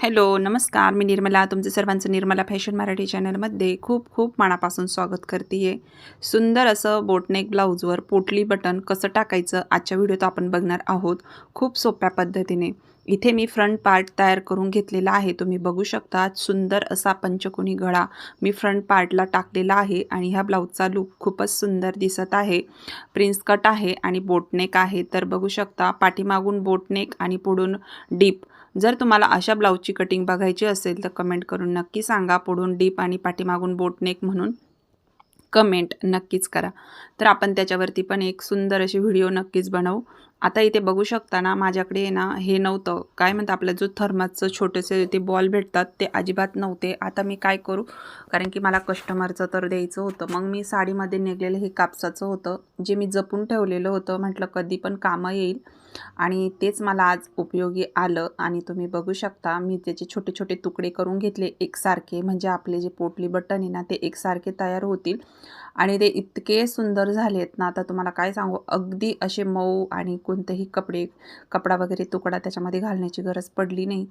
Hello, नमस्कार. मी निर्मला. तुमचं सर्वांचं निर्मला फॅशन मराठी चॅनलमध्ये खूप खूप मनापासून स्वागत करते आहे. सुंदर असं बोटनेक ब्लाऊजवर पोटली बटन कसं टाकायचं आजच्या व्हिडिओत आपण बघणार आहोत. खूप सोप्या पद्धतीने. इथे मी फ्रंट पार्ट तयार करून घेतलेला आहे. तुम्ही बघू शकता सुंदर असा पंचकोनी गळा मी फ्रंट पार्टला टाकलेला आहे आणि ह्या ब्लाऊजचा लूक खूपच सुंदर दिसत आहे. प्रिन्स कट आहे आणि बोटनेक आहे. तर बघू शकता पाठीमागून बोटनेक आणि पुढून डीप. जर तुम्हाला अशा ब्लाऊजची कटिंग बघायची असेल तर कमेंट करून नक्की सांगा. पुढून डीप आणि पाठीमागून बोटनेक म्हणून कमेंट नक्कीच करा. तर आपण त्याच्यावरती पण एक सुंदर अशी व्हिडिओ नक्कीच बनवू. आता इथे बघू शकता ना, माझ्याकडे ना हे नव्हतं, काय म्हणतात आपलं जो थर्मासचं छोटेसे ते बॉल भेटतात ते अजिबात नव्हते. आता मी काय करू, कारण की मला कस्टमरचं तर द्यायचं होतं. मग मी साडीमध्ये नेलेलं हे कापसाचं होतं, जे मी जपून ठेवलेलं होतं. म्हटलं कधी पण कामं येईल आणि तेच मला आज उपयोगी आलं. आणि तुम्ही बघू शकता मी त्याचे छोटे छोटे तुकडे करून घेतले एकसारखे, म्हणजे आपले जे पोटली बटन आहे ना ते एकसारखे तयार होतील. आणि ते इतके सुंदर झालेत ना, आता तुम्हाला काय सांगू, अगदी असे मऊ आणि कोणतेही कपडा वगैरे तुकडा त्याच्यामध्ये घालण्याची गरज पडली नाही.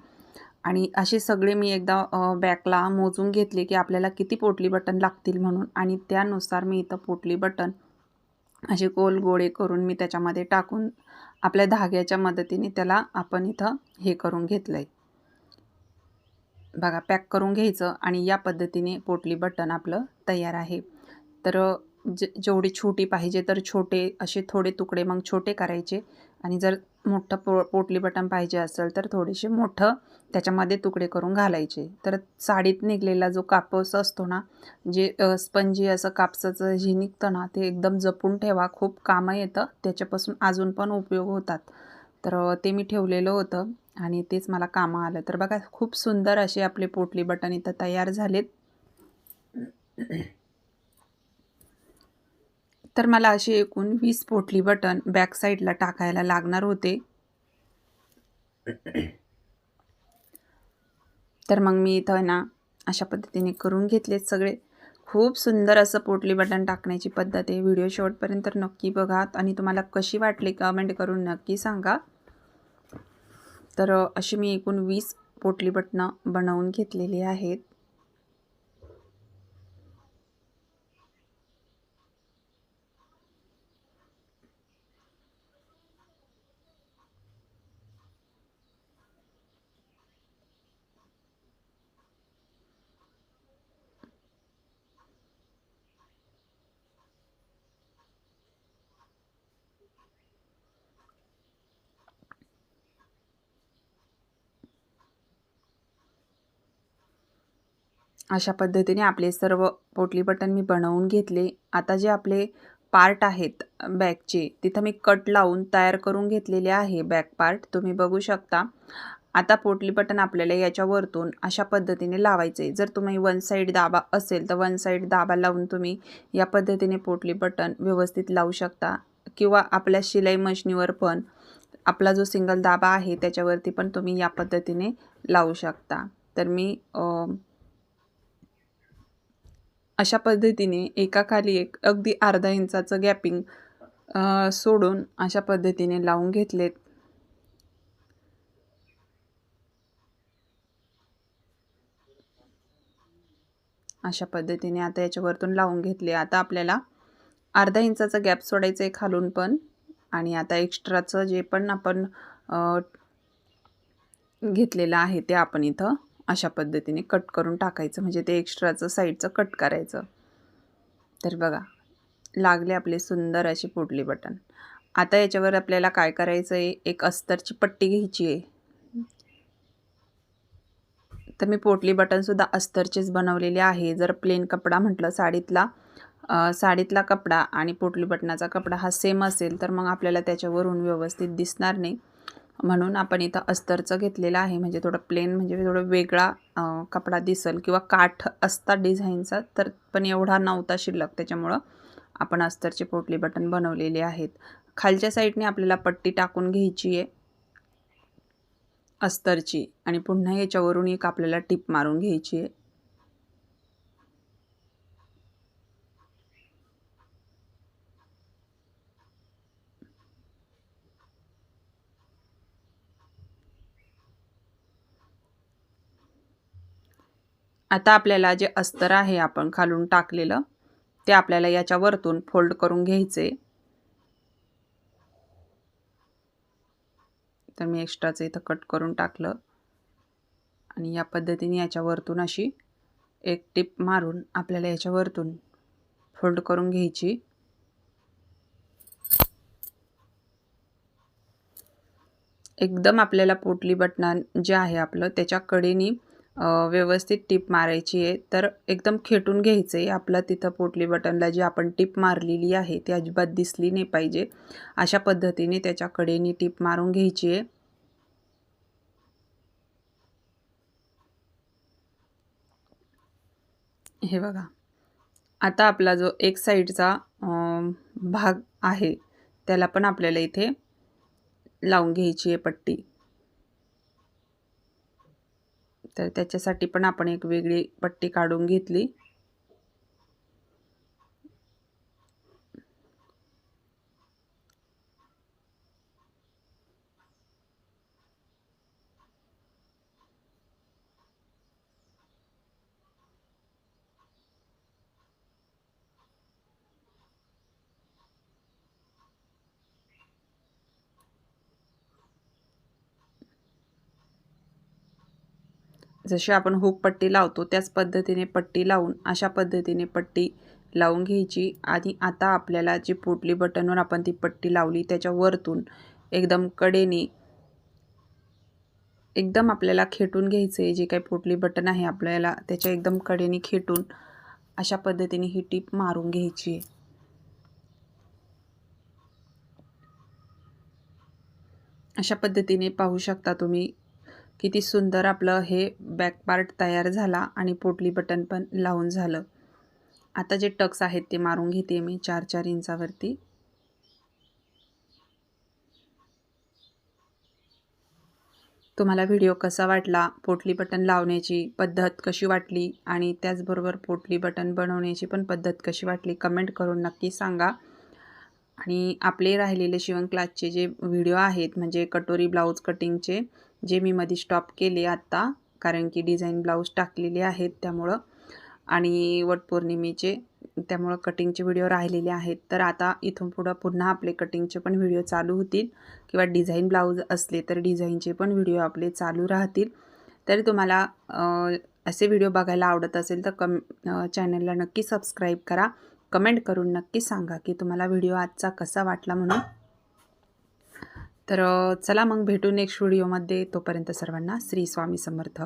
आणि असे सगळे मी एकदा बॅकला मोजून घेतले की आपल्याला किती पोटली बटन लागतील म्हणून, आणि त्यानुसार मी इथं पोटली बटन असे गोल गोळे करून मी त्याच्यामध्ये टाकून आपल्या धाग्याच्या मदतीने त्याला आपण इथं हे करून घेतलं आहे. बघा, पॅक करून घ्यायचं आणि या पद्धतीने पोटली बटन आपलं तयार आहे. तर जेवढी छोटी पाहिजे तर छोटे असे थोडे तुकडे मग छोटे करायचे, आणि जर मोठं पोटली बटन पाहिजे असेल तर थोडेसे मोठं त्याच्यामध्ये तुकडे करून घालायचे. तर साडीत निघलेला जो कापूस असतो ना, जे स्पंजी असं कापसाचं जे निघतं ना, ते एकदम जपून ठेवा, खूप कामं येतं त्याच्यापासून, अजून पण उपयोग होतात. तर ते मी ठेवलेलं होतं आणि तेच मला कामं आलं. तर बघा, खूप सुंदर असे आपले पोटली बटन इथं तयार झालेत. तर मला असे एकूण 20 पोटली बटन बॅक साईडला टाकायला लागणार होते. तर मग मी इथं ना अशा पद्धतीने करून घेतलेत सगळे. खूप सुंदर असं पोटली बटन टाकण्याची पद्धत आहे. व्हिडिओ शेवटपर्यंत नक्की बघा आणि तुम्हाला कशी वाटली कमेंट करून नक्की सांगा. तर अशी मी एकूण 20 पोटली बटणं बनवून घेतलेली आहेत. अशा पद्धतीने आपले सर्व पोटली बटन मी बनवून घेतले. आता जे आपले पार्ट आहेत बॅकचे, तिथं मी कट लावून तयार करून घेतलेले आहे बॅक पार्ट, तुम्ही बघू शकता. आता पोटली बटन आपल्याला याच्यावरतून अशा पद्धतीने लावायचे. जर तुम्ही वन साईड दाबा असेल तर वन साईड दाबा लावून तुम्ही या पद्धतीने पोटली बटन व्यवस्थित लावू शकता, किंवा आपल्या शिलाई मशीनीवर पण आपला जो सिंगल दाबा आहे त्याच्यावरती पण तुम्ही या पद्धतीने लावू शकता. तर मी अशा पद्धतीने एकाखाली एक अगदी अर्धा इंचाचं गॅपिंग सोडून अशा पद्धतीने लावून घेतलेत. अशा पद्धतीने आता याच्यावरतून लावून घेतले. आता आपल्याला अर्धा इंचाचा गॅप सोडायचं आहे खालून पण, आणि आता एक्स्ट्राचं जे पण आपण घेतलेलं आहे ते आपण इथं अशा पद्धतीने कट करून टाकायचं, म्हणजे ते एक्स्ट्राचं साईडचं कट करायचं. तर बघा, लागले आपले सुंदर अशी पोटली बटन. आता याच्यावर आपल्याला काय करायचं आहे, एक अस्तरची पट्टी घ्यायची आहे. तर मी पोटली बटनसुद्धा अस्तरचेच बनवलेले आहे. जर प्लेन कपडा म्हटलं साडीतला कपडा आणि पोटली बटनाचा कपडा हा सेम असेल तर मग आपल्याला त्याच्यावरून व्यवस्थित दिसणार नाही. म्हणून आपण इथं अस्तरचं घेतलेलं आहे, म्हणजे थोडं प्लेन, म्हणजे थोडं वेगळा कपडा दिसेल, किंवा काठ असतात डिझाईनचा तर पण एवढा नव्हता शिल्लक, त्याच्यामुळं आपण अस्तरचे पोटली बटन बनवलेले आहेत. खालच्या साईडने आपल्याला पट्टी टाकून घ्यायची आहे अस्तरची, आणि पुन्हा याच्यावरून एक आपल्याला टिप मारून घ्यायची आहे. आता आपल्याला जे अस्तर आहे आपण खालून टाकलेलं ते आपल्याला याच्या वरतून फोल्ड करून घ्यायचे। तर मी एक्स्ट्राचं इथं कट करून टाकलं आणि या पद्धतीने याच्या वरतून अशी एक टिप मारून आपल्याला याच्या वरतून फोल्ड करून घ्यायची। एकदम आपल्याला पोटली बटन जे आहे आपलं त्याच्या कडेनी व्यवस्थित टिप मारायची आहे। तर एकदम खेटून घ्यायचं आहे आपलं तिथं पोटली बटनला जी आपण टिप मारलेली आहे ती अजिबात दिसली नाही पाहिजे। अशा पद्धतीने त्याच्या कडेनी टिप मारून घ्यायची आहे। हे बघा, आता आपला जो एक साईडचा भाग आहे त्याला पण आपल्याला इथे लावून घ्यायची आहे पट्टी। तर त्याच्यासाठी पण आपण एक वेगळी पट्टी काढून घेतली। जशी आपण हुक पट्टी लावतो त्याच पद्धतीने पट्टी लावून अशा पद्धतीने पट्टी लावून घ्यायची। आणि आता आपल्याला जी पोटली बटनवर आपण ती पट्टी लावली त्याच्या वरतून एकदम कडेने एकदम आपल्याला खेटून घ्यायचे जे काही पोटली बटन आहे आपल्याला त्याच्या एकदम कडेने खेटून अशा पद्धतीने ही टिप मारून घ्यायची। अशा पद्धतीने पाहू शकता तुम्ही किती सुंदर आपलं हे बॅक पार्ट तयार झाला आणि पोटली बटन पण लावून झालं। आता जे टक्स आहेत ते मारून घेते मी 4-4 इंचावरती। तुम्हाला व्हिडिओ कसा वाटला, पोटली बटन लावण्याची पद्धत कशी वाटली आणि त्याचबरोबर पोटली बटन बनवण्याची पण पद्धत कशी वाटली कमेंट करून नक्की सांगा। आणि आपले राहिलेले शिवण क्लासचे जे व्हिडिओ आहेत म्हणजे कटोरी ब्लाऊज कटिंगचे जे मी मध्ये स्टॉप केले आत्ता, कारण की डिझाईन ब्लाऊज टाकलेले आहेत त्यामुळं, आणि वटपौर्णिमेचे त्यामुळं कटिंगचे व्हिडिओ राहिलेले आहेत। तर आता इथून पुढं पुन्हा आपले कटिंगचे पण व्हिडिओ चालू होतील किंवा डिझाईन ब्लाऊज असले तर डिझाईनचे पण व्हिडिओ आपले चालू राहतील। तरी तुम्हाला असे व्हिडिओ बघायला आवडत असेल तर चॅनलला नक्की सबस्क्राईब करा। कमेंट करून नक्की सांगा की तुम्हाला व्हिडिओ आजचा कसा वाटला म्हणून। तर चला मग भेटू नेक्स्ट व्हिडिओमध्ये। तोपर्यंत सर्वांना श्री स्वामी समर्थ।